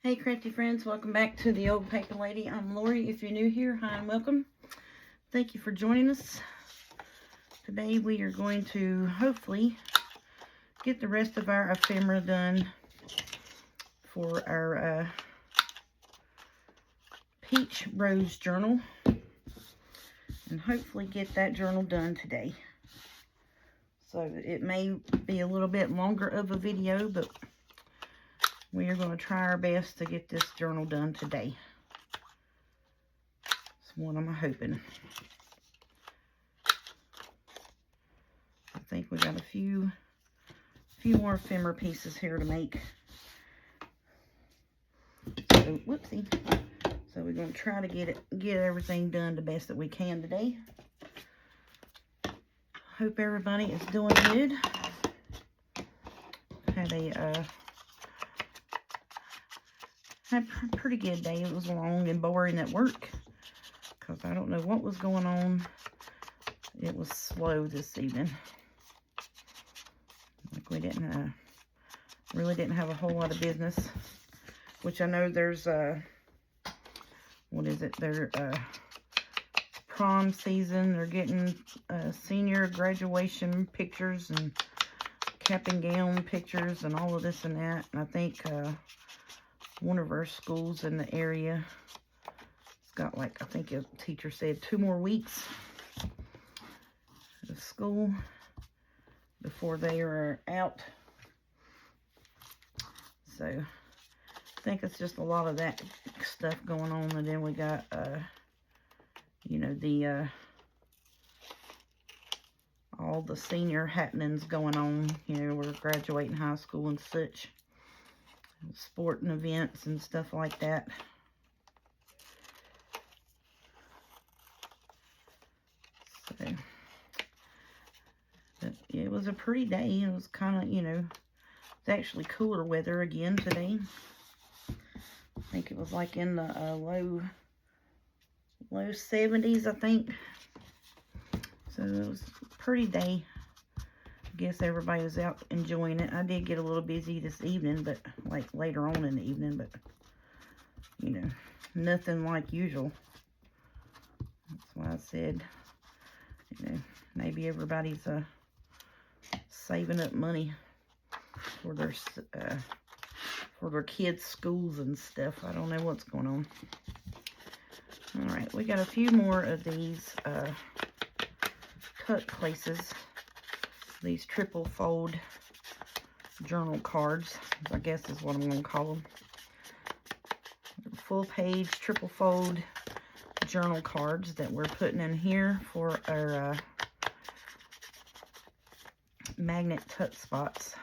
Hey crafty friends, welcome back to the Old Paper Lady. I'm Lori. If you're new here, hi and welcome. Thank you for joining us. Today we are going to hopefully get the rest of our ephemera done for our Peach Rose journal, and hopefully get that journal done today. So it may be a little bit longer of a video, but we are going to try our best to get this journal done today. That's what I'm hoping. I think we got a few more ephemera pieces here to make. So, whoopsie. So we're going to try to get everything done the best that we can today. Hope everybody is doing good. Had a pretty good day. It was long and boring at work because I don't know what was going on. It was slow this evening. Like we really didn't have a whole lot of business, which I know there's what is it? Their prom season. They're getting senior graduation pictures and cap and gown pictures and all of this and that. And I think one of our schools in the area has got, like, I think a teacher said 2 more weeks of school before they are out. So I think it's just a lot of that stuff going on. And then we got you know, the all the senior happenings going on. You know, we're graduating high school and such, sporting events and stuff like that. So, but it was a pretty day. It was kind of, you know, it's actually cooler weather again today. I think it was like in the low 70s, I think. So it was a pretty day. I guess everybody was out enjoying it. I did get a little busy this evening, but like later on in the evening, but you know, nothing like usual. That's why I said, you know, maybe everybody's saving up money for their kids' schools and stuff. I don't know what's going on. All right, we got a few more of these cut places. These triple fold journal cards, I guess is what I'm going to call them. Full page triple fold journal cards that we're putting in here for our magnet tut spots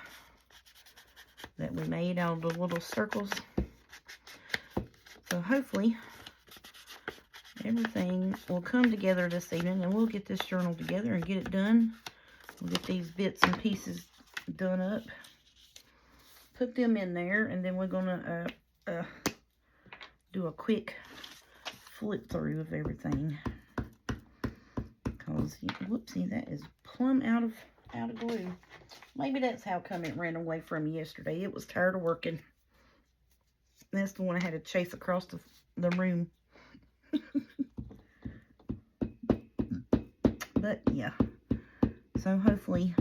that we made out of the little circles. So hopefully everything will come together this evening, and we'll get this journal together and get it done. We'll get these bits and pieces done up, put them in there, and then we're gonna do a quick flip through of everything. Because, whoopsie, that is plumb out of glue. Maybe that's how come it ran away from me yesterday. It was tired of working. That's the one I had to chase across the room. But yeah, so hopefully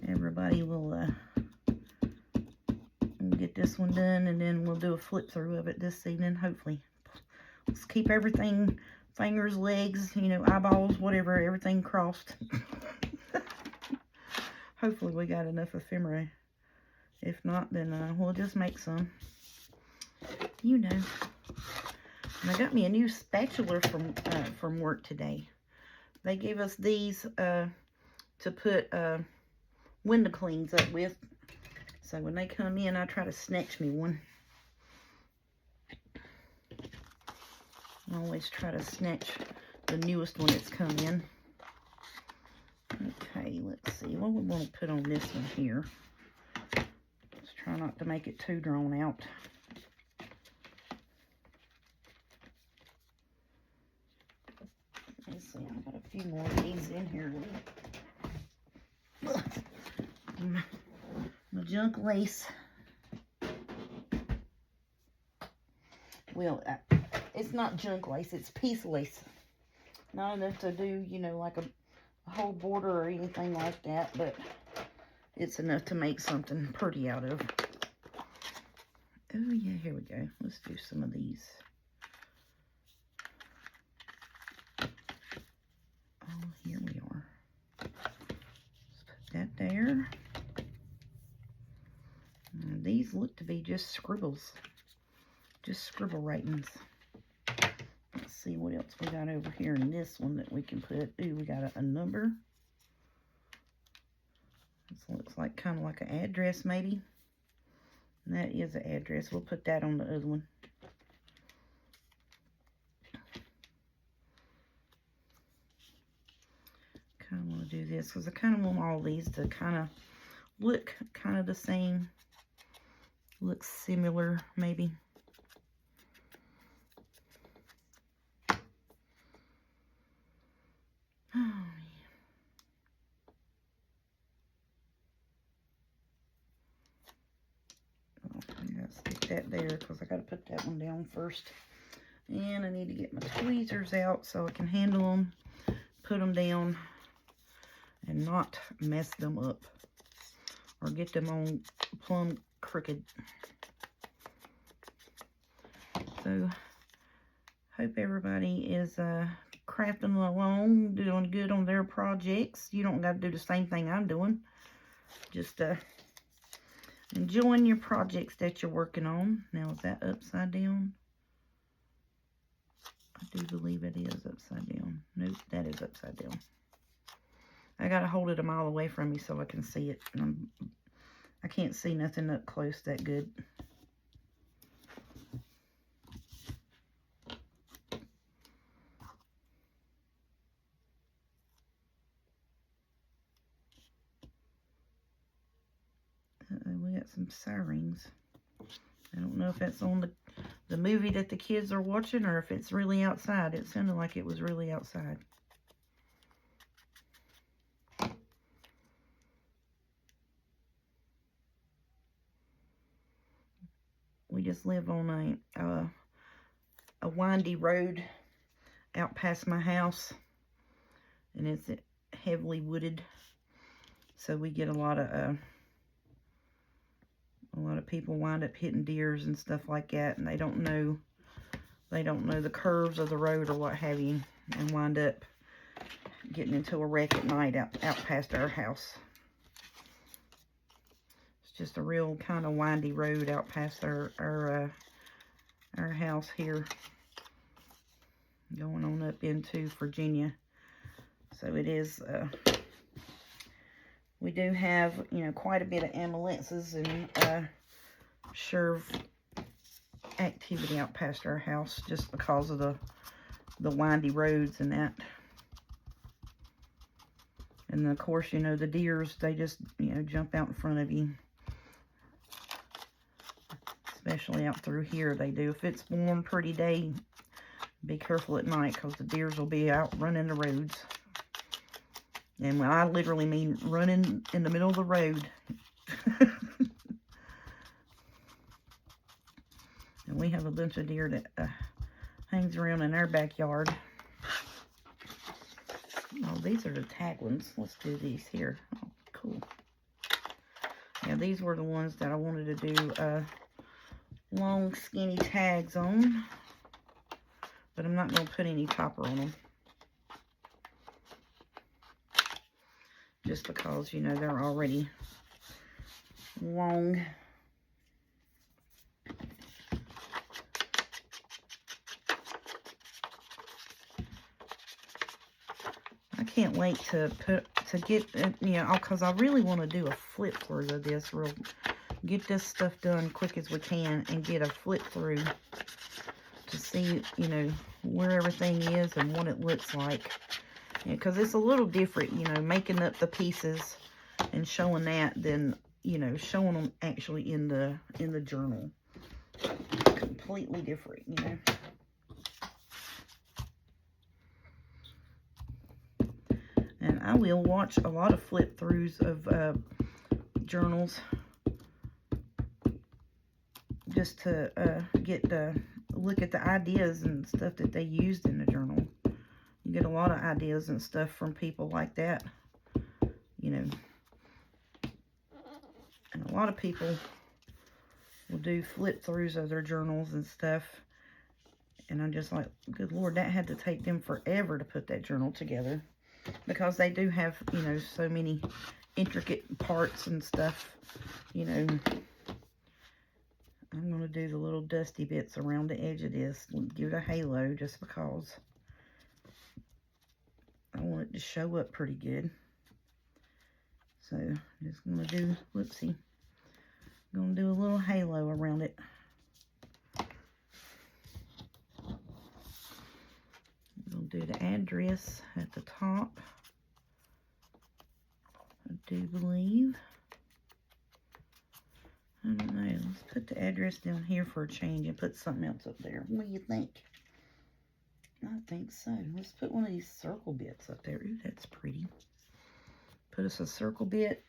everybody will get this one done, and then we'll do a flip through of it this evening. Hopefully, let's keep everything, fingers, legs, you know, eyeballs, whatever, everything crossed. Hopefully we got enough ephemera. If not, then we'll just make some, you know. And I got me a new spatula from work today. They gave us these to put window cleans up with. So when they come in, I try to snatch me one. I always try to snatch the newest one that's come in. Okay, let's see. What we want to put on this one here. Let's try not to make it too drawn out. Let's see, I've got a few more of these in here. My junk lace. well, it's not junk lace, it's piece lace. Not enough to do, you know, like a whole border or anything like that, but it's enough to make something pretty out of. Oh yeah, here we go. Let's do some of these. Oh, here we are. Let's put that there. And these look to be just scribbles. Just scribble writings. Let's see what else we got over here in this one that we can put. Ooh, we got a number. This looks like kind of like an address maybe. And that is an address. We'll put that on the other one. Kind of want to do this because I kind of want all these to kind of look kind of the same. Look similar maybe. Oh, I gotta stick that there because I gotta put that one down first. And I need to get my tweezers out so I can handle them, put them down, and not mess them up or get them on plumb crooked. So, hope everybody is crafting along, doing good on their projects. You don't got to do the same thing I'm doing. Just enjoying your projects that you're working on. Now, is that upside down? I do believe it is upside down. Nope, that is upside down. I got to hold it a mile away from me so I can see it. And I can't see nothing up close that good. We got some sirens. I don't know if that's on the movie that the kids are watching or if it's really outside. It sounded like it was really outside. We just live on a windy road out past my house, and it's heavily wooded, so we get a lot of people wind up hitting deers and stuff like that, and they don't know the curves of the road or what have you, and wind up getting into a wreck at night out past our house. It's just a real kind of windy road out past our house here, going on up into Virginia. So it is, we do have, you know, quite a bit of ambulances and SHERV activity out past our house just because of the windy roads and that. And of course, you know, the deers, they just, you know, jump out in front of you. Especially out through here, they do. If it's warm, pretty day, be careful at night because the deers will be out running the roads. And when I literally mean running in the middle of the road. And we have a bunch of deer that hangs around in our backyard. Oh, these are the tag ones. Let's do these here. Oh, cool. Yeah, these were the ones that I wanted to do long, skinny tags on. But I'm not going to put any topper on them. Just because, you know, they're already long. I can't wait to get, you know, because I really want to do a flip through of this, get this stuff done quick as we can and get a flip through to see, you know, where everything is and what it looks like. Because it's a little different, you know, making up the pieces and showing that than, you know, showing them actually in the journal. Completely different, you know. And I will watch a lot of flip throughs of journals just to get look at the ideas and stuff that they used in the journal. You get a lot of ideas and stuff from people like that, you know. And a lot of people will do flip throughs of their journals and stuff. And I'm just like, good Lord, that had to take them forever to put that journal together. Because they do have, you know, so many intricate parts and stuff, you know. I'm going to do the little dusty bits around the edge of this. Give it a halo just because I want it to show up pretty good. So, I'm just going to do, whoopsie. I'm going to do a little halo around it. We'll do the address at the top, I do believe. I don't know. Let's put the address down here for a change and put something else up there. What do you think? I think so. Let's put one of these circle bits up there. Ooh, that's pretty. Put us a circle bit.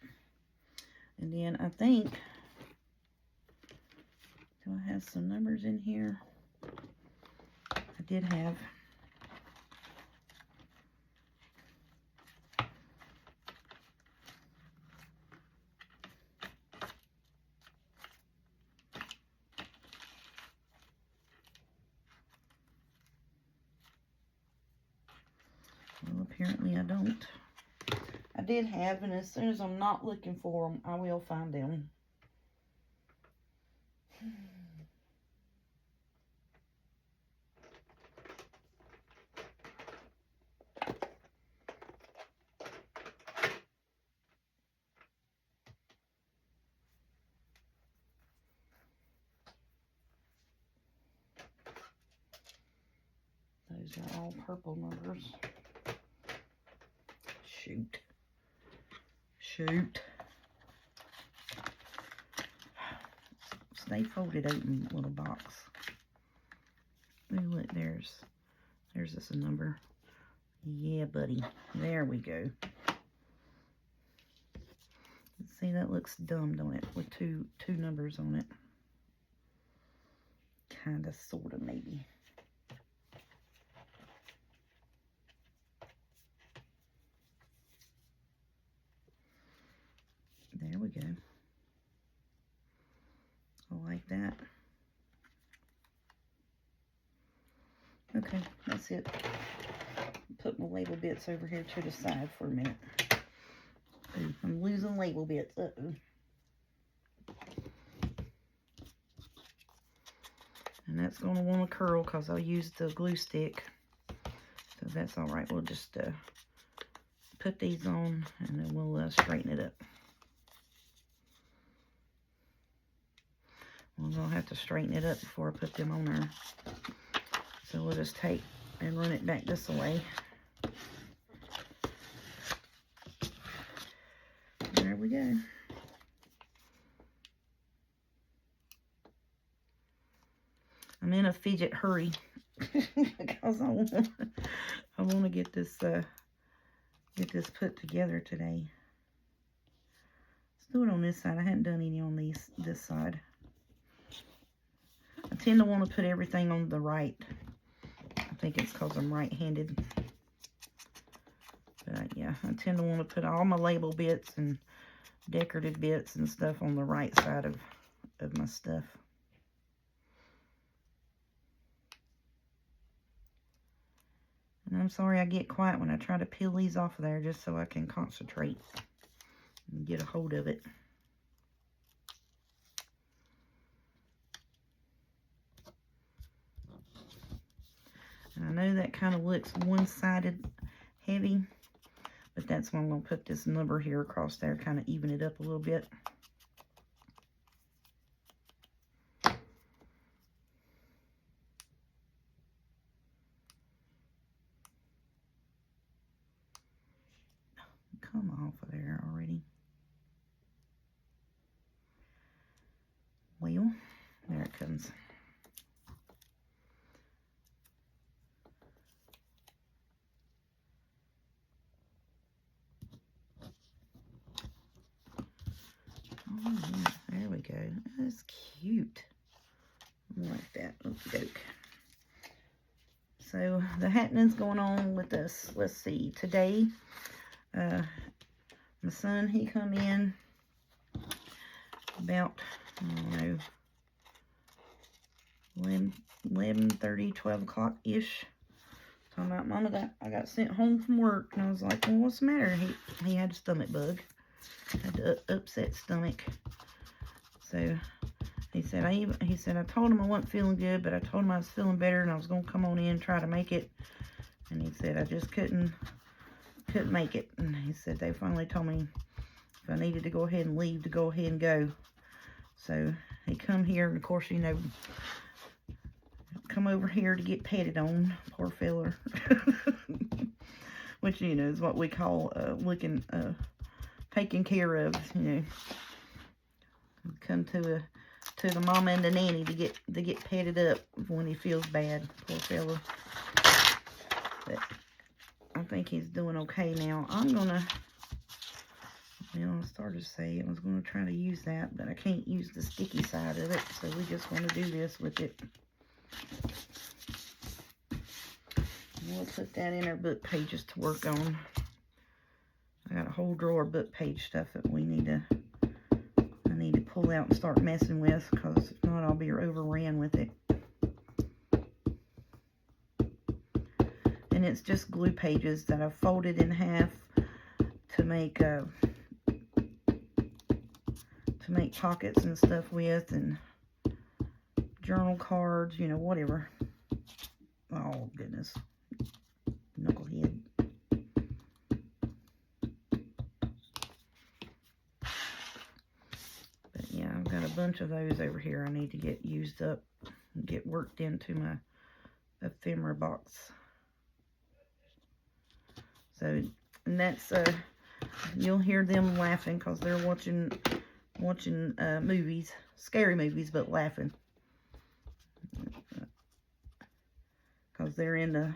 And then I think, do I have some numbers in here? I did have. Well, apparently I don't. I did have, and as soon as I'm not looking for them, I will find them. Those are all purple numbers. Shoot. Shoot. Stay folded open little box. Ooh, look, there's this a number. Yeah, buddy. There we go. See, that looks dumb, don't it? With two numbers on it. Kinda, sorta, maybe. There we go. I like that. Okay, that's it. Put my label bits over here to the side for a minute. Ooh, I'm losing label bits. Uh-oh. And that's going to want to curl because I'll use the glue stick. So that's all right. We'll just put these on and then we'll straighten it up. We're going to have to straighten it up before I put them on there. So we'll just take and run it back this way. There we go. I'm in a fidget hurry because I want to get this put together today. Let's do it on this side. I hadn't done any on this side. I tend to want to put everything on the right. I think it's because I'm right-handed. But yeah, I tend to want to put all my label bits and decorative bits and stuff on the right side of my stuff. And I'm sorry I get quiet when I try to peel these off of there just so I can concentrate and get a hold of it. And I know that kind of looks one-sided heavy, but that's why I'm going to put this number here across there, kind of even it up a little bit. Come off of there already. Well, there it comes. Oh, yeah, there we go. That's cute. I like that. Okie doke. So the happenings going on with us. Let's see. Today, my son, he come in about, I don't know, 11:30, 12 o'clock-ish. Talking about, Mama, I got sent home from work. And I was like, well, what's the matter? He had a stomach bug. Had an upset stomach. So he said, I told him I wasn't feeling good, but I told him I was feeling better and I was going to come on in and try to make it. And he said, I just couldn't make it. And he said, they finally told me if I needed to go ahead and leave, to go ahead and go. So he come here, and of course, you know, come over here to get petted on, poor fella. Which, you know, is what we call taken care of, you know. Come to the mama and the nanny to get petted up when he feels bad, poor fella. But I think he's doing okay now. I'm gonna, I started to say I was gonna try to use that, but I can't use the sticky side of it, so we just want to do this with it. We'll put that in our book pages to work on. I got a whole drawer of book page stuff that I need to pull out and start messing with, because if not, I'll be overran with it. And it's just glue pages that I've folded in half to make pockets and stuff with, and journal cards, you know, whatever. Oh goodness, knucklehead. But yeah, I've got a bunch of those over here I need to get used up and get worked into my ephemera box. So, and that's you'll hear them laughing because they're watching movies, scary movies, but laughing because they're into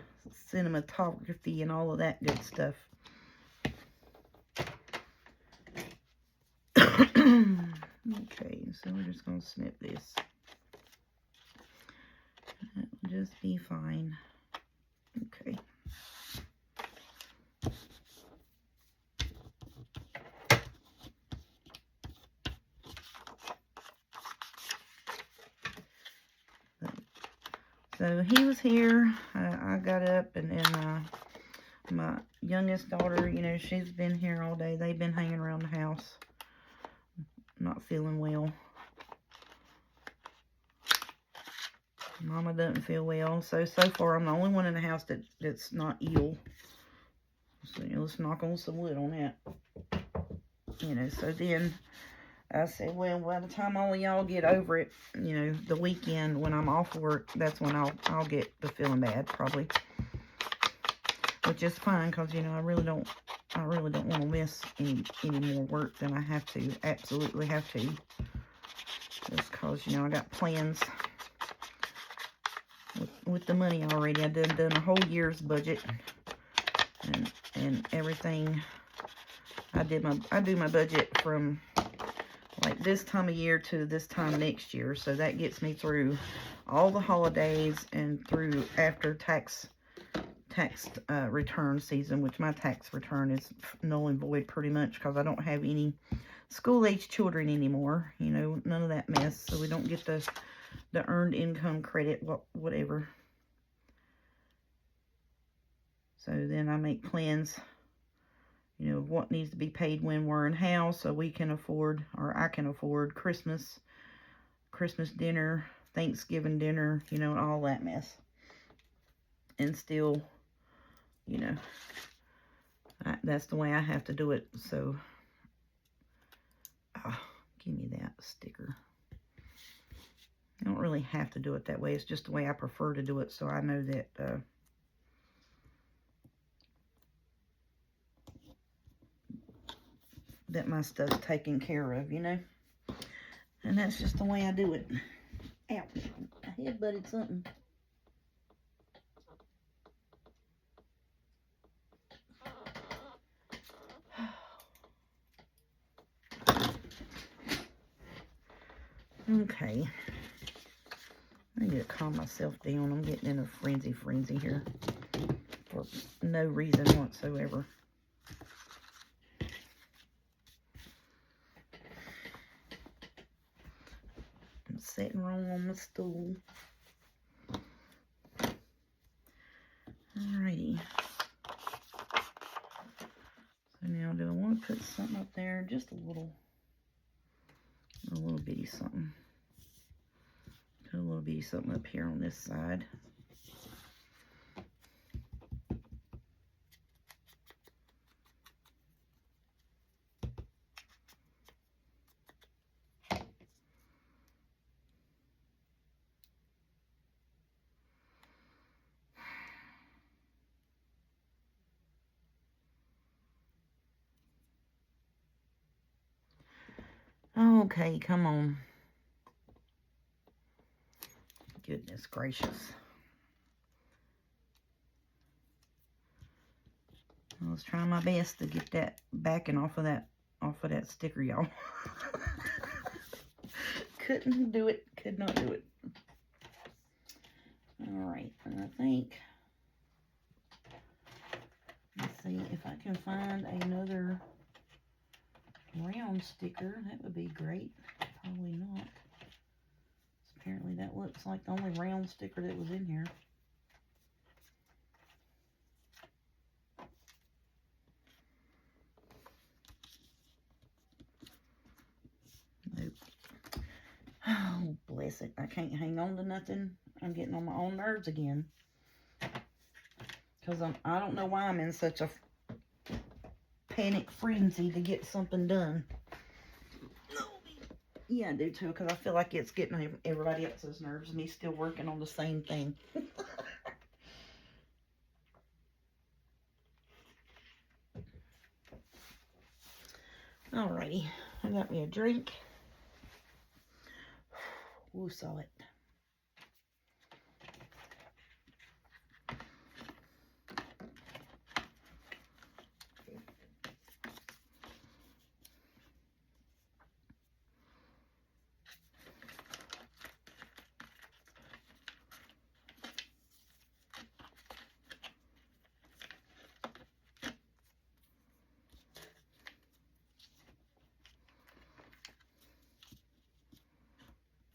cinematography and all of that good stuff. Okay, so we're just gonna snip this. That will just be fine. Okay. So he was here. I got up, and then my youngest daughter, you know, she's been here all day. They've been hanging around the house, not feeling well. Mama doesn't feel well. So far, I'm the only one in the house that's not ill. So, you know, let's knock on some wood on that. You know, so then I said, well, by the time all of y'all get over it, you know, the weekend when I'm off work, that's when I'll get the feeling bad, probably. Which is fine, because, you know, I really don't want to miss any more work than I have to, absolutely have to. Just because, you know, I got plans with the money already. I done a whole year's budget and everything. I do my budget from like this time of year to this time next year, so that gets me through all the holidays and through after tax return season, which my tax return is null and void pretty much because I don't have any school-age children anymore. You know, none of that mess, so we don't get the earned income credit, whatever. So then I make plans, you know, what needs to be paid when we're in house, so we can afford, or I can afford, Christmas dinner, Thanksgiving dinner, you know, and all that mess. And still, you know, that's the way I have to do it. So, give me that sticker. I don't really have to do it that way. It's just the way I prefer to do it, so I know that that my stuff's taken care of, you know. And that's just the way I do it. Ow, I headbutted something. Okay. I need to calm myself down. I'm getting in a frenzy here for no reason whatsoever. I'm sitting wrong on the stool. Alrighty. So now do I want to put something up there? Just a little bitty something. Put a little bitty something up here on this side. Okay, come on. Goodness gracious. I was trying my best to get that backing off of that sticker, y'all. Couldn't do it. Could not do it. Alright, and I think, let's see if I can find another round sticker. That would be great. Probably not. Apparently that looks like the only round sticker that was in here. Nope. Oh, bless it. I can't hang on to nothing. I'm getting on my own nerves again. Because I don't know why I'm in such a panic frenzy to get something done. Yeah, I do too, because I feel like it's getting everybody else's nerves, me still working on the same thing. Alrighty, I got me a drink. Ooh, saw it.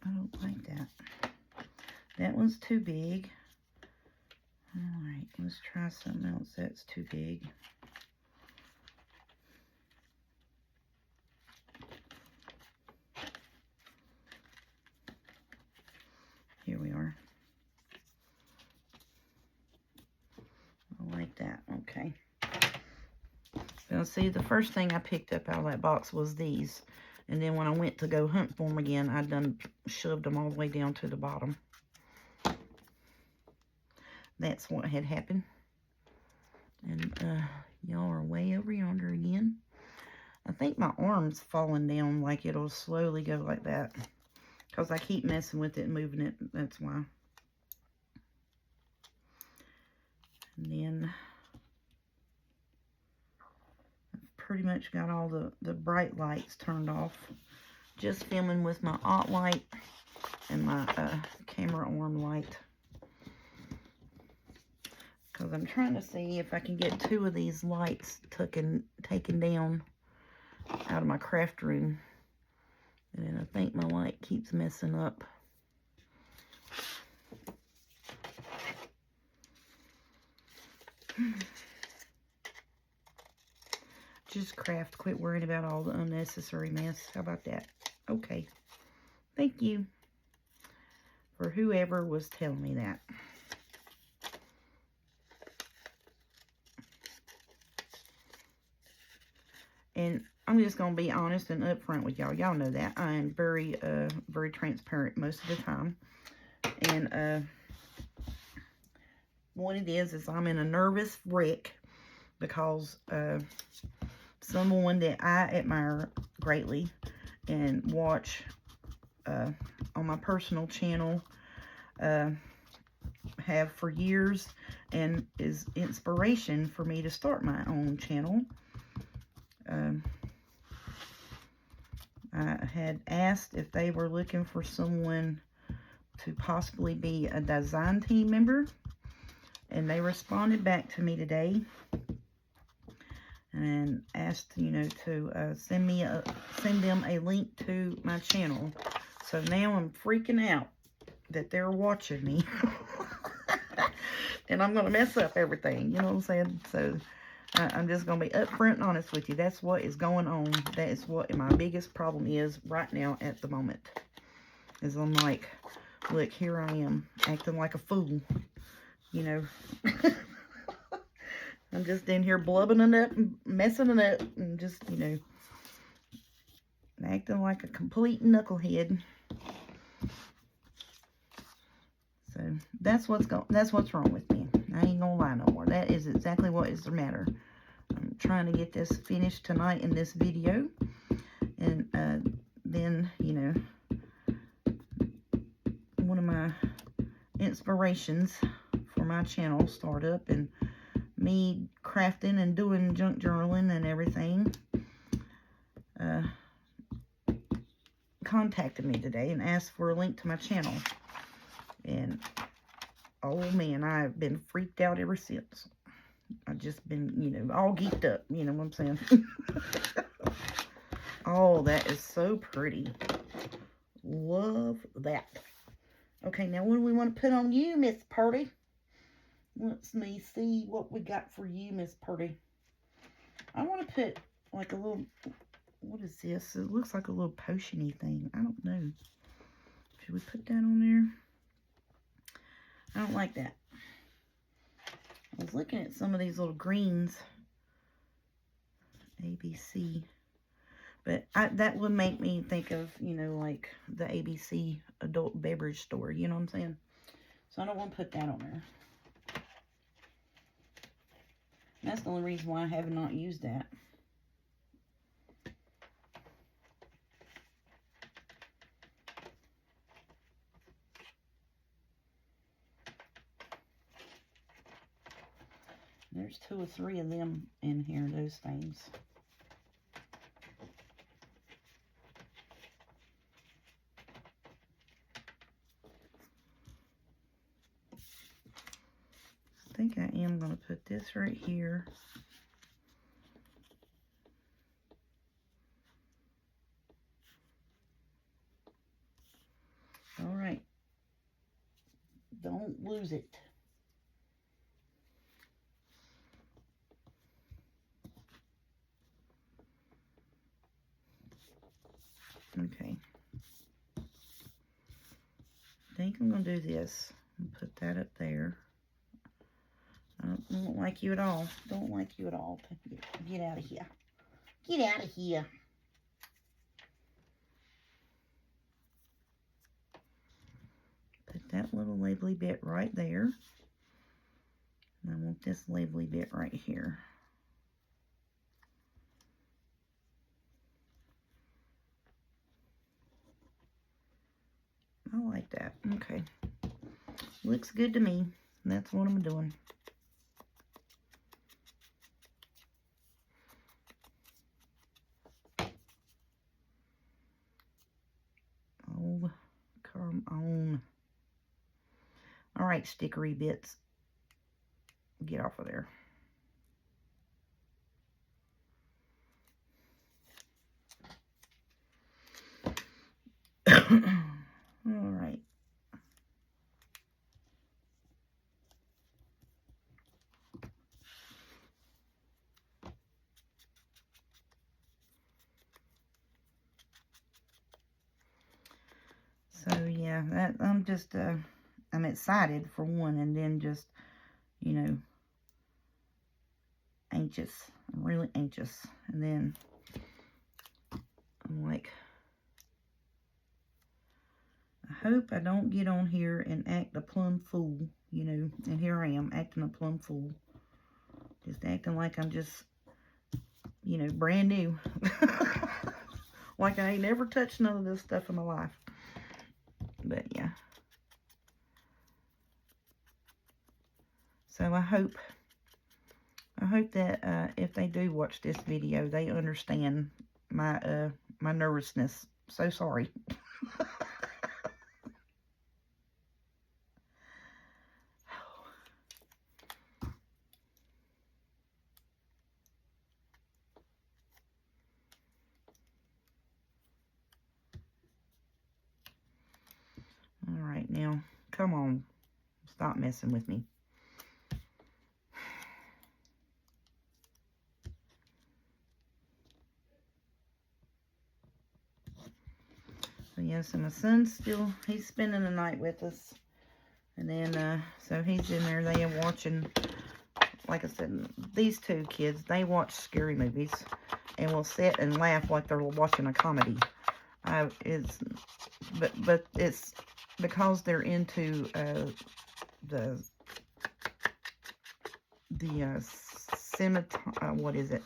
I don't like that. That one's too big. Alright, let's try something else that's too big. Here we are. I like that. Okay. Now see, the first thing I picked up out of that box was these. And then when I went to go hunt for them again, I done shoved them all the way down to the bottom. That's what had happened. And y'all are way over yonder again. I think my arm's falling down, like it'll slowly go like that. Because I keep messing with it and moving it. That's why. And then I've pretty much got all the bright lights turned off. Just filming with my aught light and my camera arm light. Because I'm trying to see if I can get 2 of these lights taken down out of my craft room. And then I think my light keeps messing up. Just craft. Quit worrying about all the unnecessary mess. How about that? Okay. Thank you for whoever was telling me that. And I'm just going to be honest and upfront with y'all. Y'all know that. I am very transparent most of the time. And what it is I'm in a nervous wreck because someone that I admire greatly and watch on my personal channel, have for years, and is inspiration for me to start my own channel. I had asked if they were looking for someone to possibly be a design team member. And they responded back to me today and asked, you know, to send them a link to my channel. So now I'm freaking out that they're watching me. And I'm going to mess up everything, you know what I'm saying? So I'm just going to be upfront and honest with you. That's what is going on. That is what my biggest problem is right now at the moment. Is I'm like, look, here I am acting like a fool, you know. I'm just in here blubbing it up and messing it up and just, you know, acting like a complete knucklehead. So that's what's wrong with me. I ain't gonna lie no more. That is exactly what is the matter. I'm trying to get this finished tonight in this video, and then, you know, one of my inspirations for my channel startup and me crafting and doing junk journaling and everything contacted me today and asked for a link to my channel. And oh man, I've been freaked out ever since. I've just been, you know, all geeked up, you know what I'm saying? Oh, that is so pretty. Love that. Okay, now what do we want to put on you, Miss Purdy? Let's me see what we got for you, Miss Purdy. I want to put like a little, what is this? It looks like a little potion-y thing. I don't know. Should we put that on there? I don't like that. I was looking at some of these little greens. ABC. But that would make me think of, you know, like the ABC adult beverage store. You know what I'm saying? So I don't want to put that on there. That's the only reason why I have not used that. There's 2 or 3 of them in here, those things. I think I am going to put this right here. All right. Don't lose it. Okay. I think I'm going to do this and put that up there. I don't like you at all. Don't like you at all. Get out of here. Get out of here. Put that little labely bit right there. And I want this labely bit right here. I like that. Okay. Looks good to me. That's what I'm doing. Oh, come on. All right, stickery bits. Get off of there. All right. So yeah, I'm just I'm excited for one, and then just, you know, anxious. I'm really anxious, and then I'm like, I hope I don't get on here and act a plumb fool, you know. And here I am acting a plumb fool, just acting like I'm just, you know, brand new. Like I ain't never touched none of this stuff in my life. But yeah. So I hope that if they do watch this video, they understand my my nervousness. So sorry. right now. Come on. Stop messing with me. So, yeah, so my son's still, he's spending the night with us. And then, so he's in there. They are watching, like I said, these two kids, they watch scary movies. And will sit and laugh like they're watching a comedy. But it's because they're into the what is it?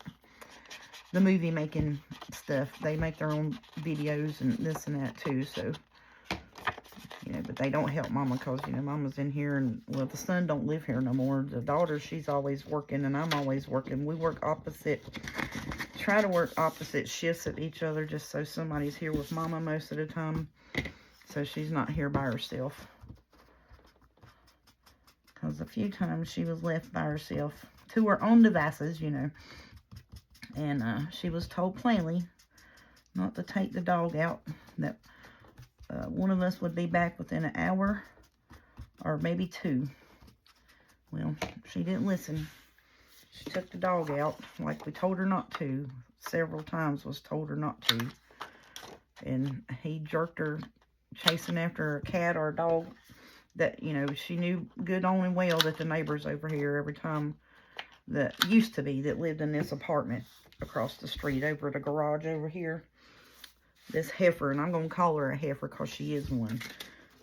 The movie making stuff. They make their own videos and this and that too. So, you know, but they don't help Mama because, you know, Mama's in here and, well, the son don't live here no more. The daughter, she's always working and I'm always working. We work opposite. Try to work opposite shifts of each other just so somebody's here with Mama most of the time. So she's not here by herself. Because a few times she was left by herself to her own devices, you know. And she was told plainly not to take the dog out. That one of us would be back within an hour or maybe 2. Well, she didn't listen. She took the dog out like we told her not to. Several times was told her not to. And he jerked her chasing after a cat or a dog that, you know, she knew good only well that the neighbors over here every time that used to be that lived in this apartment across the street over the garage over here. This heifer, and I'm going to call her a heifer because she is one.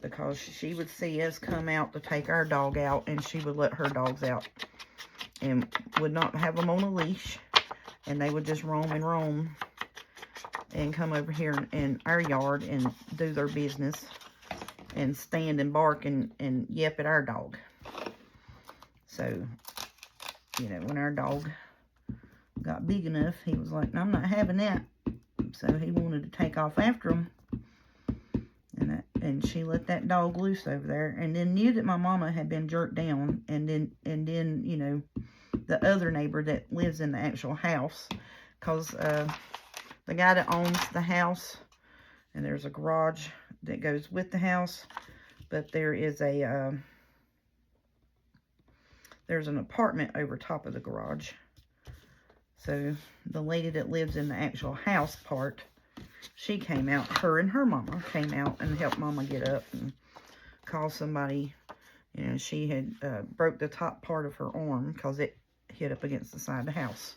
Because she would see us come out to take our dog out and she would let her dogs out. And would not have them on a leash. And they would just roam and come over here in our yard and do their business. And stand and bark and yelp at our dog. So, you know, when our dog got big enough, he was like, I'm not having that. So he wanted to take off after him. And she let that dog loose over there. And then knew that my mama had been jerked down. And then, you know, the other neighbor that lives in the actual house, because the guy that owns the house, and there's a garage that goes with the house, but there is there's an apartment over top of the garage. So the lady that lives in the actual house part, she came out, her and her mama came out and helped Mama get up and call somebody. You know, she had broke the top part of her arm because it hit up against the side of the house.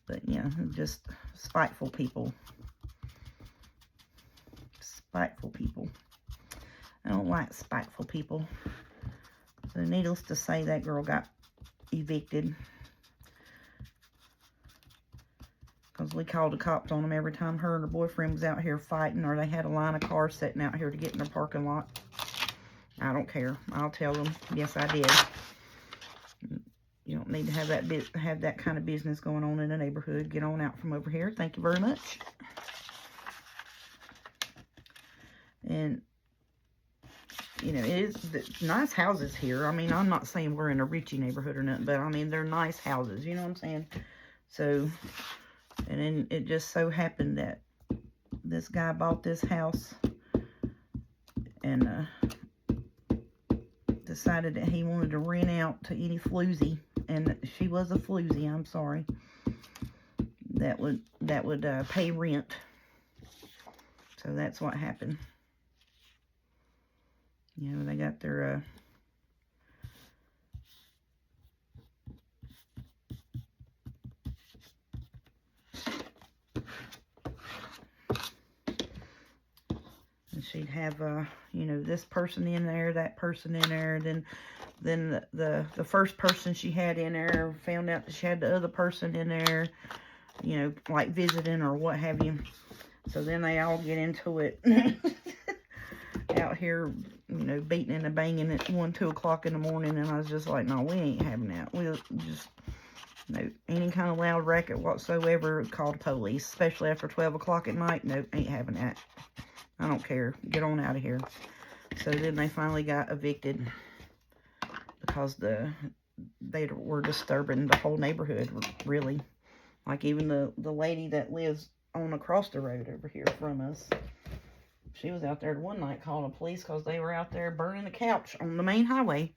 But, yeah, just spiteful people. Spiteful people. I don't like spiteful people. So, needless to say, that girl got evicted. Because we called the cops on them every time her and her boyfriend was out here fighting, or they had a line of cars sitting out here to get in their parking lot. I don't care. I'll tell them, yes, I did. You don't need to have that kind of business going on in the neighborhood. Get on out from over here. Thank you very much. And, you know, it's nice houses here. I mean, I'm not saying we're in a Richie neighborhood or nothing, but, I mean, they're nice houses. You know what I'm saying? So, and then it just so happened that this guy bought this house and decided that he wanted to rent out to any floozy. And she was a floozy, I'm sorry, that would pay rent. So that's what happened. You know, they got their and she'd have you know, this person in there, that person in there, then the first person she had in there found out that she had the other person in there, you know, like visiting or what have you. So then they all get into it out here, you know, beating and banging at 1, 2 o'clock in the morning. And I was just like, no, we ain't having that. We'll just, you know, any kind of loud racket whatsoever, call the police, especially after 12 o'clock at night. Nope, ain't having that. I don't care. Get on out of here. So then they finally got evicted because they were disturbing the whole neighborhood, really. Like even the lady that lives on across the road over here from us, She was out there one night calling the police because they were out there burning a couch on the main highway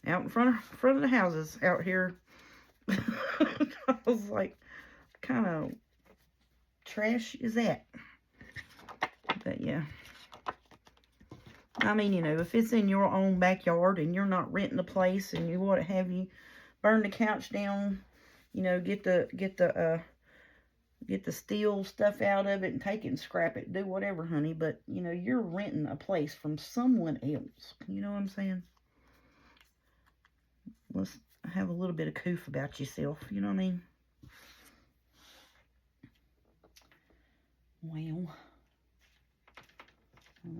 out in front of the houses out here. I was like, what kind of trash is that? But yeah. I mean, you know, if it's in your own backyard and you're not renting a place and you want to have you burn the couch down, you know, get the steel stuff out of it and take it and scrap it. Do whatever, honey. But, you know, you're renting a place from someone else. You know what I'm saying? Let's have a little bit of coof about yourself. You know what I mean? Well,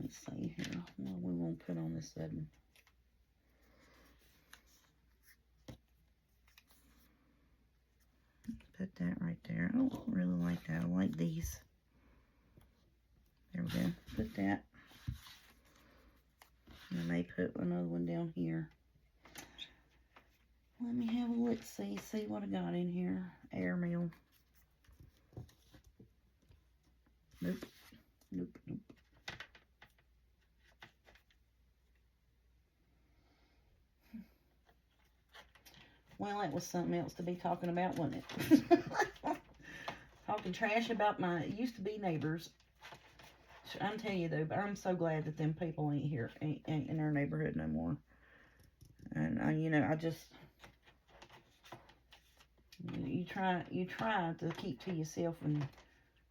let's see here. What we want to put on this sudden. Put that right there. I don't really like that. I like these. There we go. Put that. And I may put another one down here. Let me have a look, see what I got in here. Airmail. Nope. Nope, nope. Well, that was something else to be talking about, wasn't it? Talking trash about my used-to-be neighbors. I'm telling you, though, but I'm so glad that them people ain't here, ain't in our neighborhood no more. And, you know, I just... You try to keep to yourself and,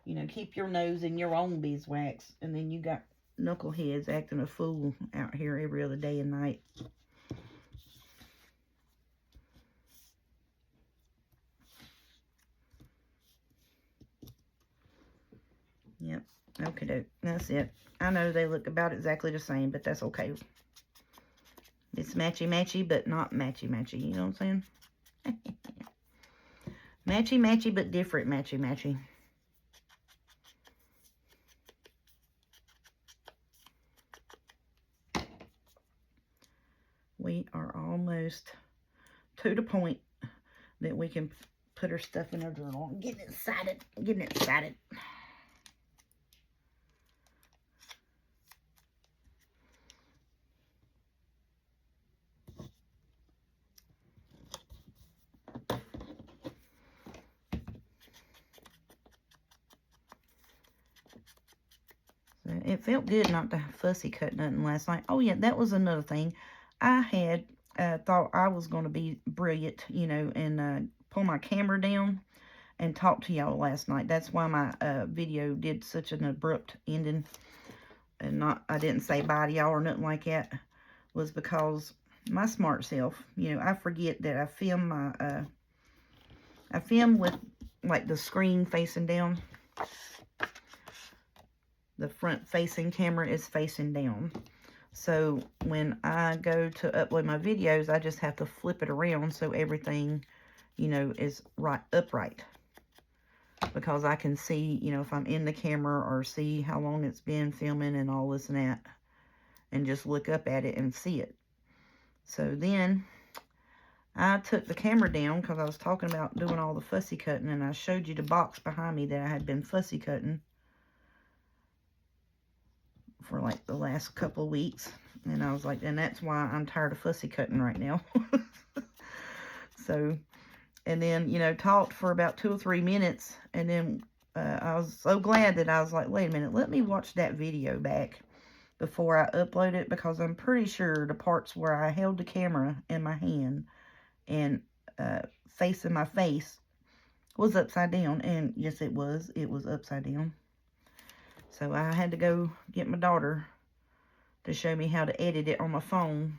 you know, keep your nose in your own beeswax. And then you got knuckleheads acting a fool out here every other day and night. Yep. Okay, doke. That's it. I know they look about exactly the same, but that's okay. It's matchy-matchy, but not matchy-matchy. You know what I'm saying? Matchy-matchy, but different matchy-matchy. We are almost to the point that we can put our stuff in our journal. I'm getting excited. I'm getting excited. It felt good not to fussy cut nothing last night. Oh, yeah, that was another thing. I had thought I was going to be brilliant, you know, and pull my camera down and talk to y'all last night. That's why my video did such an abrupt ending. And I didn't say bye to y'all or nothing like that. Was because my smart self, you know, I forget that I film I film with, like, the screen facing down. The front-facing camera is facing down. So when I go to upload my videos, I just have to flip it around so everything, you know, is upright. Because I can see, you know, if I'm in the camera or see how long it's been filming and all this and that. And just look up at it and see it. So then I took the camera down because I was talking about doing all the fussy cutting. And I showed you the box behind me that I had been fussy cutting for like the last couple of weeks. And I was like, and that's why I'm tired of fussy cutting right now. So, and then, you know, talked for about 2 or 3 minutes. And then I was so glad that I was like, wait a minute, let me watch that video back before I upload it. Because I'm pretty sure the parts where I held the camera in my hand and facing my face was upside down. And yes, it was upside down. So I had to go get my daughter to show me how to edit it on my phone,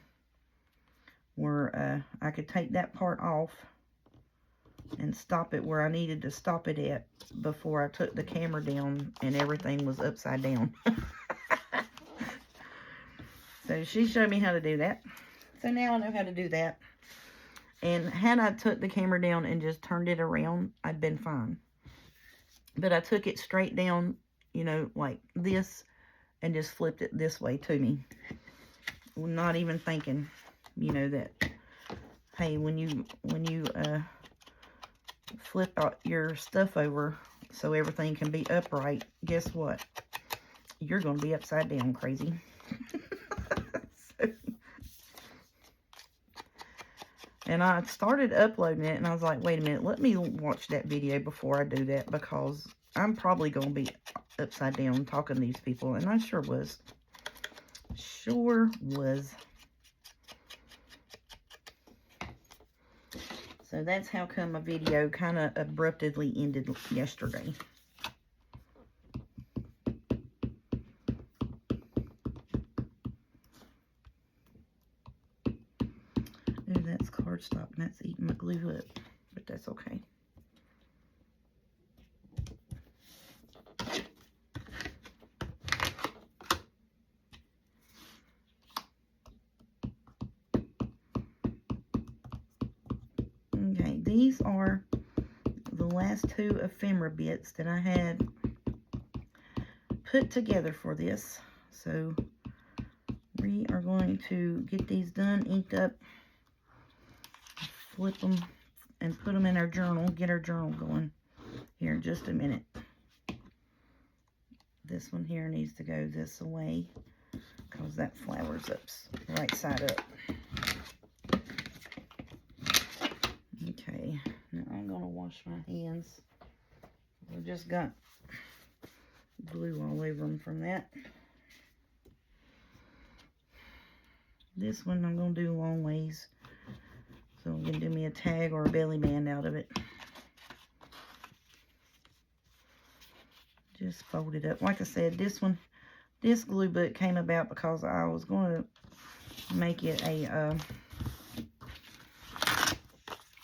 where I could take that part off and stop it where I needed to stop it at before I took the camera down and everything was upside down. So she showed me how to do that. So now I know how to do that. And had I took the camera down and just turned it around, I'd been fine. But I took it straight down, you know, like this, and just flipped it this way to me. Not even thinking, you know, that, hey, when you flip out your stuff over so everything can be upright, guess what? you're going to be upside down crazy. So, and I started uploading it, and I was like, wait a minute, let me watch that video before I do that, because I'm probably going to be upside down talking to these people, and I sure was. Sure was. So that's how come my video kind of abruptly ended yesterday. Ooh, that's cardstock, and that's eating my glue up, but that's okay. Okay, these are the last two ephemera bits that I had put together for this. So we are going to get these done, inked up, flip them, and put them in our journal, get our journal going here in just a minute. This one here needs to go this way because that flower's up right side up. Okay, now I'm going to wash my hands. I just got glue all over them from that. This one I'm going to do long ways. So I'm going to do me a tag or a belly band out of it. Just fold it up. Like I said, this glue book came about because I was going to make it a,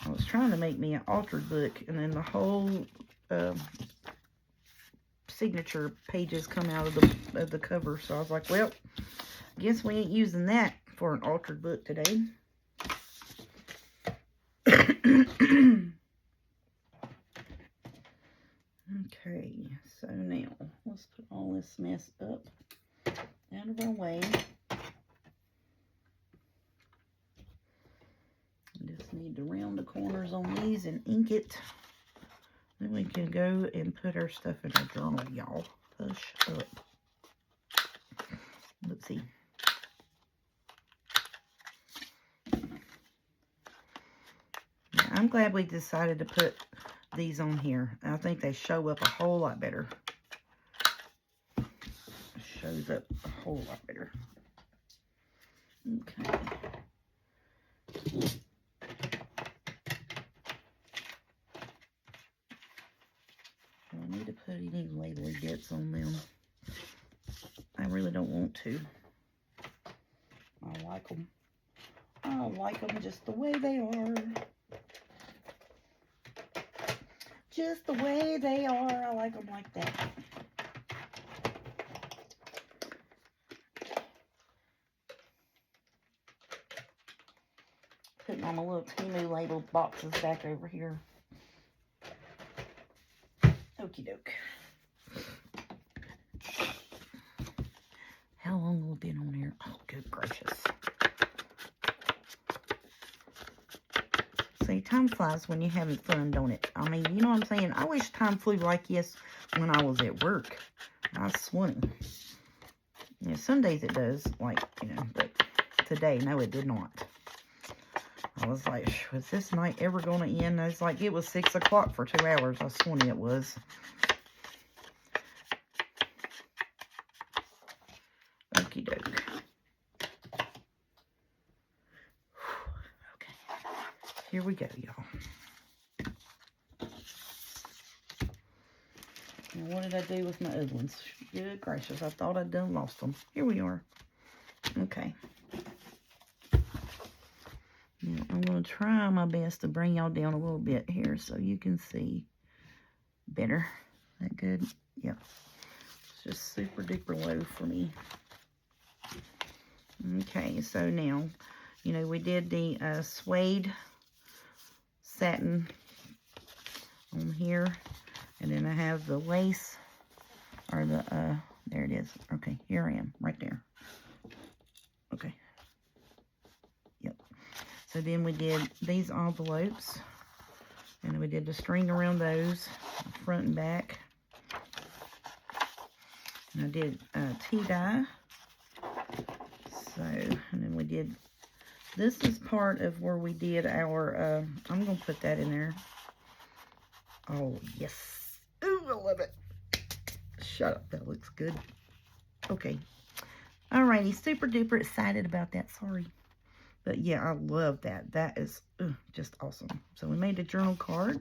I was trying to make me an altered book, and then the whole signature pages come out of the cover. So I was like, well, guess we ain't using that for an altered book today. Okay, so now let's put all this mess up out of our way. Just need to round the corners on these and ink it. Then we can go and put our stuff in our journal, y'all. Hush up. Let's see. I'm glad we decided to put these on here. I think they show up a whole lot better. Shows up a whole lot better. Okay. Do I need to put any label bits on them? I really don't want to. I like them. I like them just the way they are. Just the way they are. I like them like that. Putting on my little Temu label boxes back over here. Okie doke. How long will it been on here? Oh, good gracious. See, time flies when you're having fun, don't it? I mean, you know what I'm saying? I wish time flew like this when I was at work. I swear. You know, some days it does, like, you know, but today, no, it did not. I was like, was this night ever going to end? I was like, it was 6 o'clock for 2 hours. I swear it was. Okie doke. Okay. Here we go, y'all. Now, what did I do with my other ones? Good gracious, I thought I'd done lost them. Here we are. Okay. Now, I'm going to try my best to bring y'all down a little bit here so you can see better. That good? Yeah. It's just super duper low for me. Okay, so now, you know, we did the suede satin on here. And then I have the lace, or the, there it is. Okay, here I am, right there. Okay. Yep. So then we did these envelopes. And then we did the string around those, front and back. And I did tea dye. So, and then we did, this is part of where we did our, I'm going to put that in there. Oh, yes. Ooh, I love it. Shut up, that looks good. Okay. Alrighty, super duper excited about that, sorry. But yeah, I love that. That is just awesome. So we made a journal card.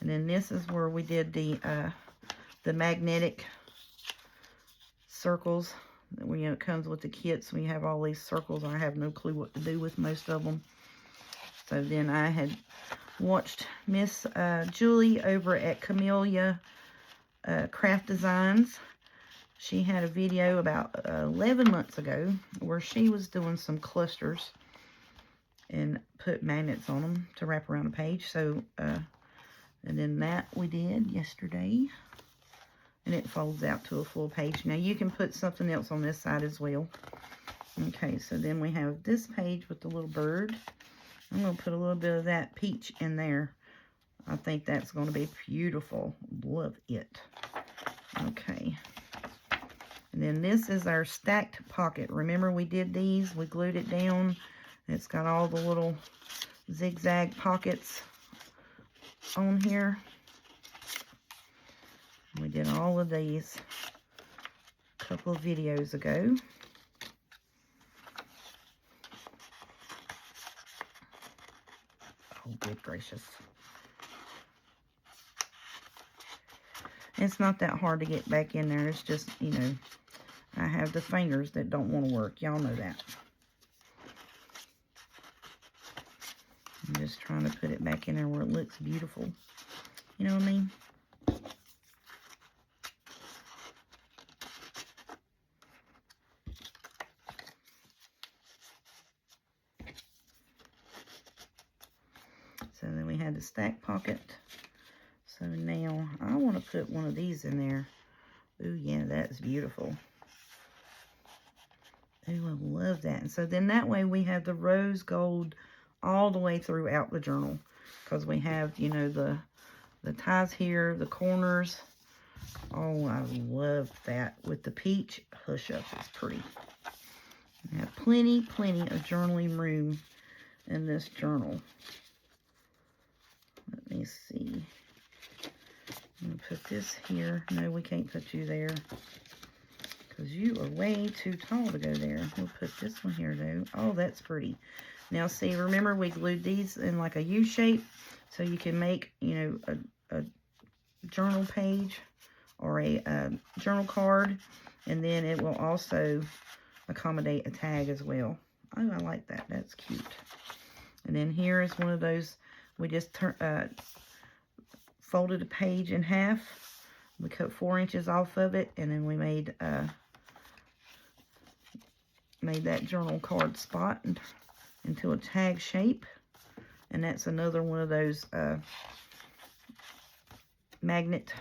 And then this is where we did the magnetic circles. It comes with the kits. We have all these circles. I have no clue what to do with most of them. So then I had watched Miss Julie over at Camellia Craft Designs. She had a video about 11 months ago where she was doing some clusters and put magnets on them to wrap around a page. So, and then that we did yesterday. And it folds out to a full page. Now you can put something else on this side as well. Okay, so then we have this page with the little bird. I'm going to put a little bit of that peach in there. I think that's going to be beautiful. Love it. Okay. And then this is our stacked pocket. Remember we did these, we glued it down. It's got all the little zigzag pockets on here. We did all of these a couple of videos ago. Oh, good gracious. It's not that hard to get back in there. It's just, you know, I have the fingers that don't want to work. Y'all know that. I'm just trying to put it back in there where it looks beautiful. You know what I mean? So then we had the stack pocket. So now I want to put one of these in there. Ooh, yeah, that's beautiful. Ooh, I love that. And so then that way we have the rose gold all the way throughout the journal. Because we have, you know, the ties here, the corners. Oh, I love that. With the peach, hush up, it's pretty. We have plenty of journaling room in this journal. Let me see. I'm going to put this here. No, we can't put you there. Because you are way too tall to go there. We'll put this one here, though. Oh, that's pretty. Now, see, remember we glued these in like a U shape. So you can make, you know, a journal page or a journal card. And then it will also accommodate a tag as well. Oh, I like that. That's cute. And then here is one of those. We just folded a page in half. We cut 4 inches off of it, and then we made that journal card spot into a tag shape. And that's another one of those magnet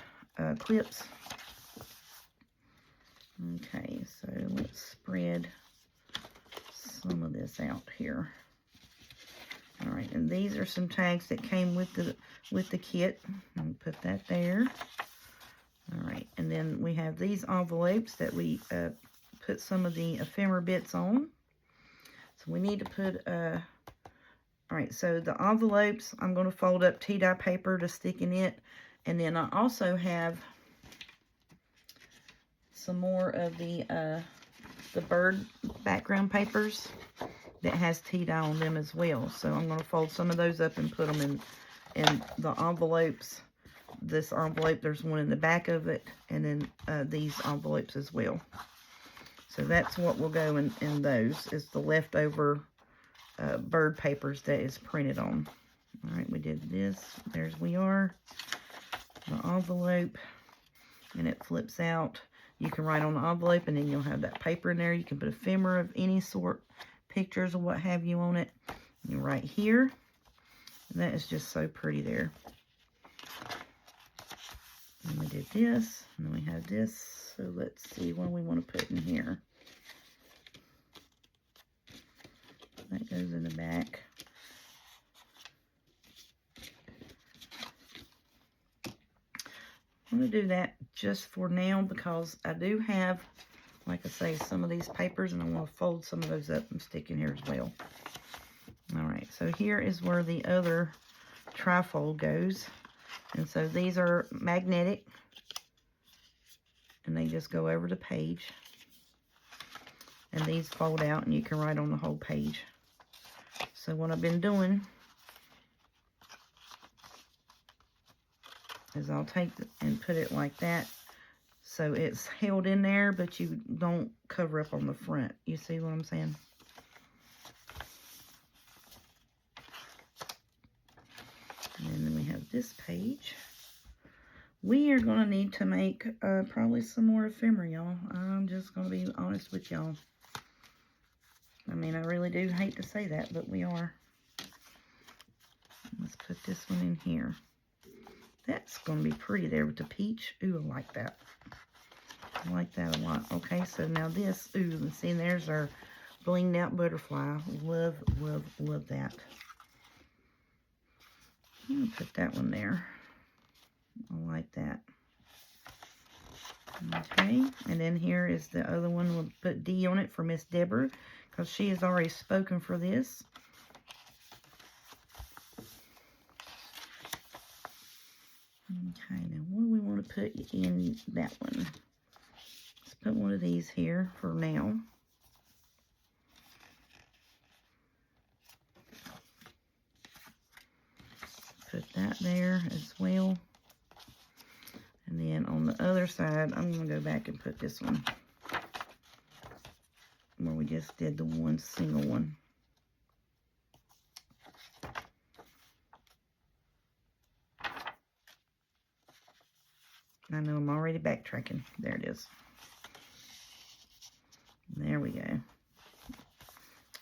clips. Okay, so let's spread some of this out here. All right, and these are some tags that came with the kit. I'll put that there. All right, and then we have these envelopes that we put some of the ephemera bits on. So we need to put, all right, so the envelopes, I'm going to fold up tea dye paper to stick in it. And then I also have some more of the bird background papers that has tea dye on them as well. So I'm going to fold some of those up and put them in the envelopes. This envelope, there's one in the back of it, and then these envelopes as well. So that's what will go in those, is the leftover bird papers that is printed on. All right, we did this. There's we are. The envelope, and it flips out. You can write on the envelope, and then you'll have that paper in there. You can put ephemera of any sort, pictures or what have you on it. And right here, and that is just so pretty there. And we did this, and then we have this. So let's see what we want to put in here. That goes in the back. I'm going to do that just for now, because I do have, like I say, some of these papers, and I want to fold some of those up and stick in here as well. Alright, so here is where the other trifold goes. And so these are magnetic, and they just go over the page. And these fold out, and you can write on the whole page. So what I've been doing is I'll take and put it like that, so it's held in there, but you don't cover up on the front. You see what I'm saying? And then we have this page. We are going to need to make probably some more ephemera, y'all. I'm just going to be honest with y'all. I mean, I really do hate to say that, but we are. Let's put this one in here. That's going to be pretty there with the peach. Ooh, I like that. I like that a lot. Okay, so now this, ooh, see, there's our blinged out butterfly. Love, love, love that. I'm going to put that one there. I like that. Okay, and then here is the other one. We'll put D on it for Miss Deborah, because she has already spoken for this. Okay, now what do we want to put in that one? Let's put one of these here for now. Put that there as well. And then on the other side, I'm going to go back and put this one where we just did the one single one. I know I'm already backtracking. There it is. There we go.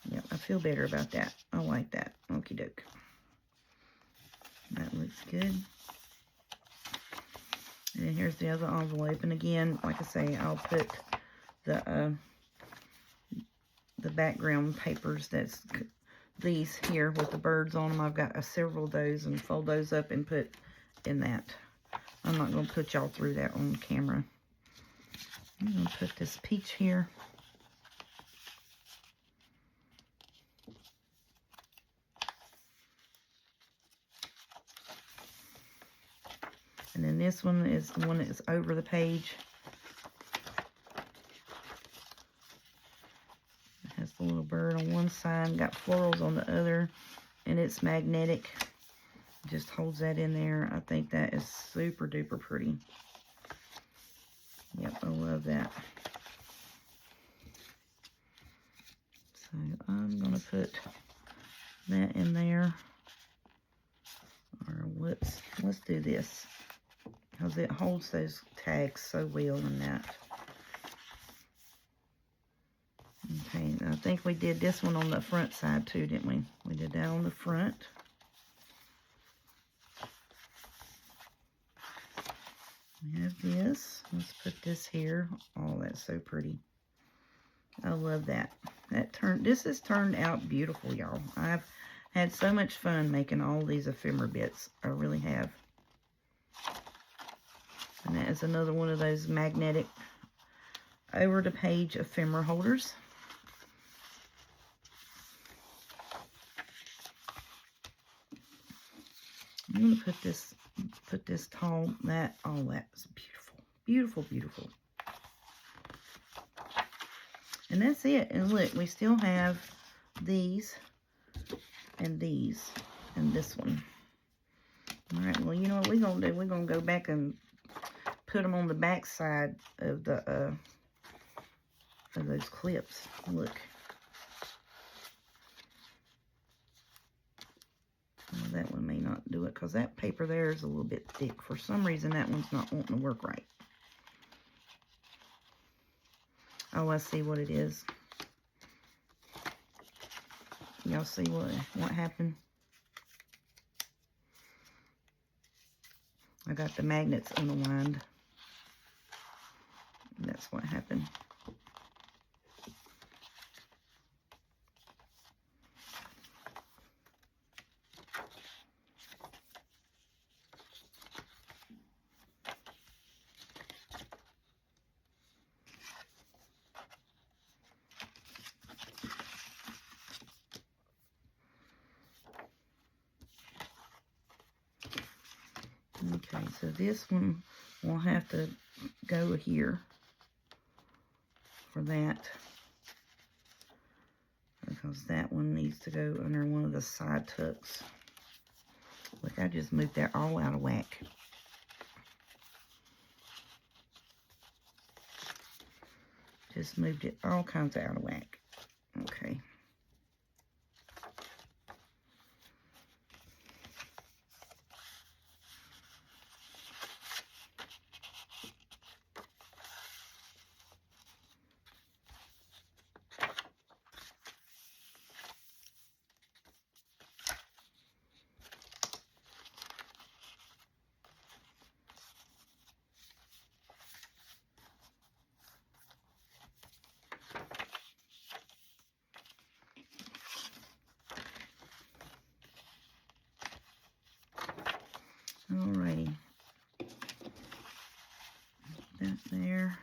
Yep, I feel better about that. I like that. Okie doke. That looks good. And then here's the other envelope. And again, like I say, I'll put the background papers, that's these here with the birds on them. I've got several of those, and fold those up and put in that. I'm not going to put y'all through that on camera. I'm going to put this peach here. And then this one is the one that's over the page. It has the little bird on one side, got florals on the other, and it's magnetic. Just holds that in there. I think that is super duper pretty. Yep, I love that. So I'm going to put that in there. Or let's do this, because it holds those tags so well in that. Okay, I think we did this one on the front side too, didn't we? We did that on the front. We have this. Let's put this here. Oh, that's so pretty. I love that. This has turned out beautiful, y'all. I've had so much fun making all these ephemera bits. I really have. And that is another one of those magnetic over the page ephemera holders. I'm going to put this tall, oh, that's beautiful. Beautiful, beautiful. And that's it. And look, we still have these and these and this one. All right, well, you know what we're going to do? We're going to go back and put them on the back side of the of those clips. Look. Well, that one may not do it, because that paper there is a little bit thick. For some reason, that one's not wanting to work right. Oh, I see what it is. Y'all see what happened? I got the magnets unaligned. That's what happened. So this one will have to go here for that, because that one needs to go under one of the side tucks. Look, I just moved that all out of whack. Just moved it all kinds of out of whack. Okay. Alrighty. That there.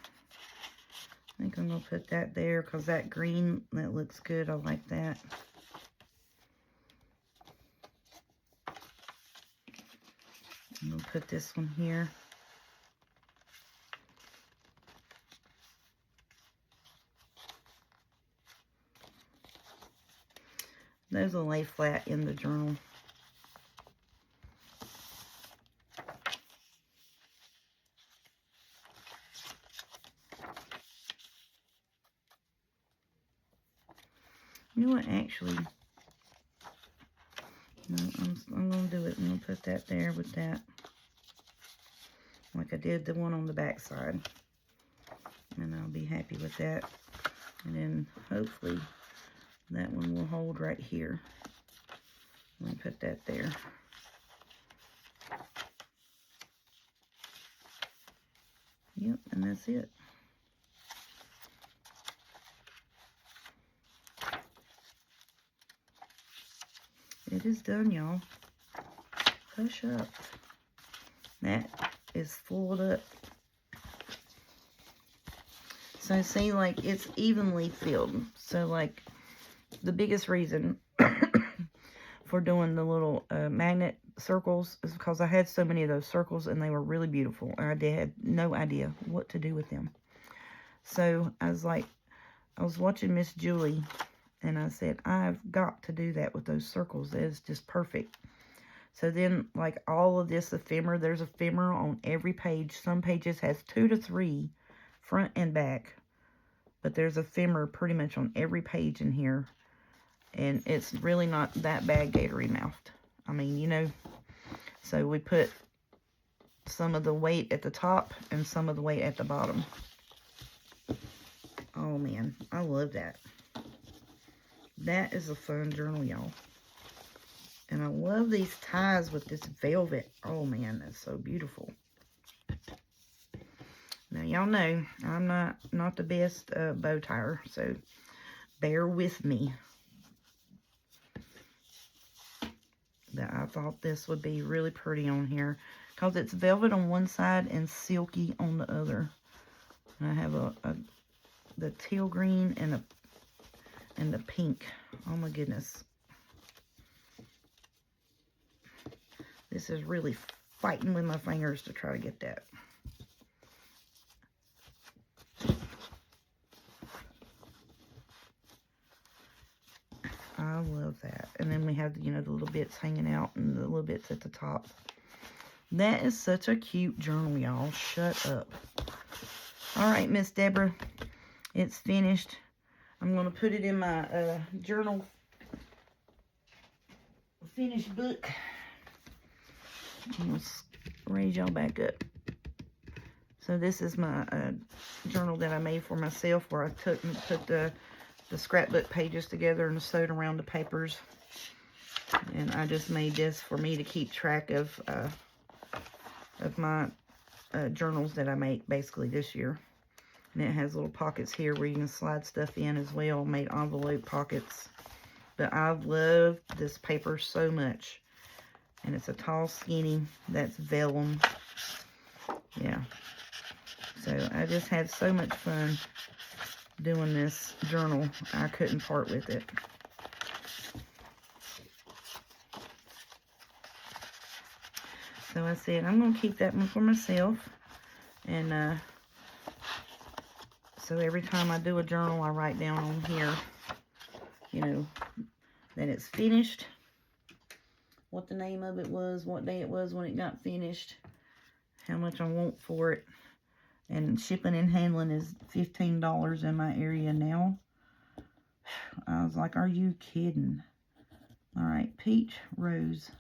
I think I'm going to put that there because that green, that looks good. I like that. I'm going to put this one here. Those will lay flat in the journal. You know what, actually, no, I'm going to do it. I'm going to put that there with that, like I did the one on the back side. And I'll be happy with that. And then, hopefully, that one will hold right here. Let me put that there. Yep, and that's it. It is done, y'all. Hush up. That is full up. So see, like, it's evenly filled. So, like, the biggest reason for doing the little magnet circles is because I had so many of those circles and they were really beautiful. And I had no idea what to do with them. So, I was watching Miss Julie, and I said, I've got to do that with those circles. That is just perfect. So then, like, all of this ephemera, there's ephemera on every page. Some pages has 2 to 3, front and back. But there's ephemera pretty much on every page in here. And it's really not that bad Gatory mouthed. I mean, you know. So we put some of the weight at the top and some of the weight at the bottom. Oh, man. I love that. That is a fun journal, y'all. And I love these ties with this velvet. Oh, man, that's so beautiful. Now, y'all know I'm not the best bow tire, so bear with me. But I thought this would be really pretty on here because it's velvet on one side and silky on the other. And I have the teal green and the pink. Oh my goodness. This is really fighting with my fingers to try to get that. I love that. And then we have, you know, the little bits hanging out and the little bits at the top. That is such a cute journal, y'all. Shut up. All right, Miss Deborah. It's finished. I'm going to put it in my journal finished book. I'm going to raise y'all back up. So this is my journal that I made for myself, where I took and put the scrapbook pages together and sewed around the papers. And I just made this for me to keep track of my journals that I make basically this year. And it has little pockets here where you can slide stuff in as well. Made envelope pockets. But I love this paper so much. And it's a tall, skinny, that's vellum. Yeah. So I just had so much fun doing this journal. I couldn't part with it. So I said, I'm going to keep that one for myself. And so every time I do a journal, I write down on here, you know, that it's finished, what the name of it was, what day it was when it got finished, how much I want for it. And shipping and handling is $15 in my area now. I was like, are you kidding? All right, Peach Rose.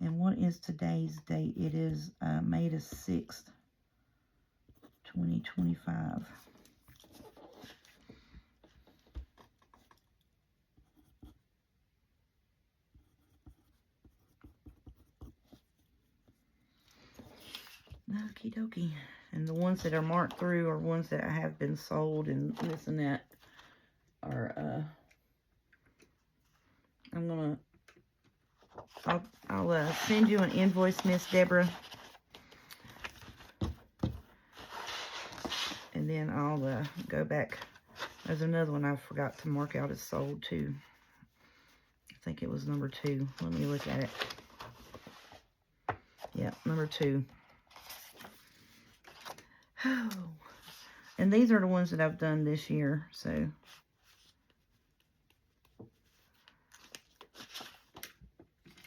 And what is today's date? It is May the 6th, 2025. Okie dokie. And the ones that are marked through are ones that have been sold, and this and that are, I'm gonna, I'll send you an invoice, Miss Deborah. And then I'll go back. There's another one I forgot to mark out as sold too. I think it was number 2. Let me look at it. Yeah, number 2. Oh. And these are the ones that I've done this year, so.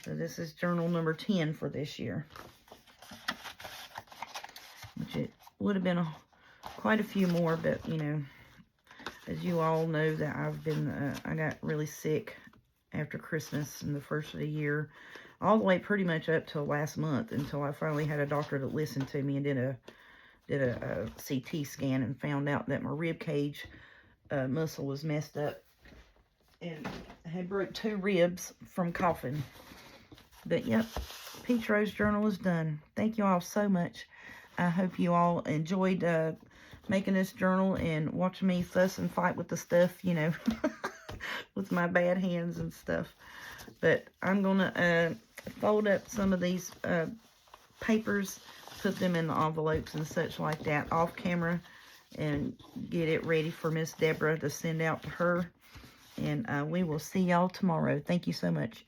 So this is journal number 10 for this year. Which it would have been quite a few more, but, you know, as you all know that I've been, I got really sick after Christmas and the first of the year, all the way pretty much up till last month, until I finally had a doctor that listened to me and did a CT scan and found out that my rib cage muscle was messed up and I had broke 2 ribs from coughing. But yep, Peach Rose journal is done. Thank you all so much. I hope you all enjoyed making this journal and watching me fuss and fight with the stuff, you know, with my bad hands and stuff. But I'm gonna fold up some of these papers, put them in the envelopes and such like that off camera, and get it ready for Miss Deborah to send out to her. And we will see y'all tomorrow. Thank you so much.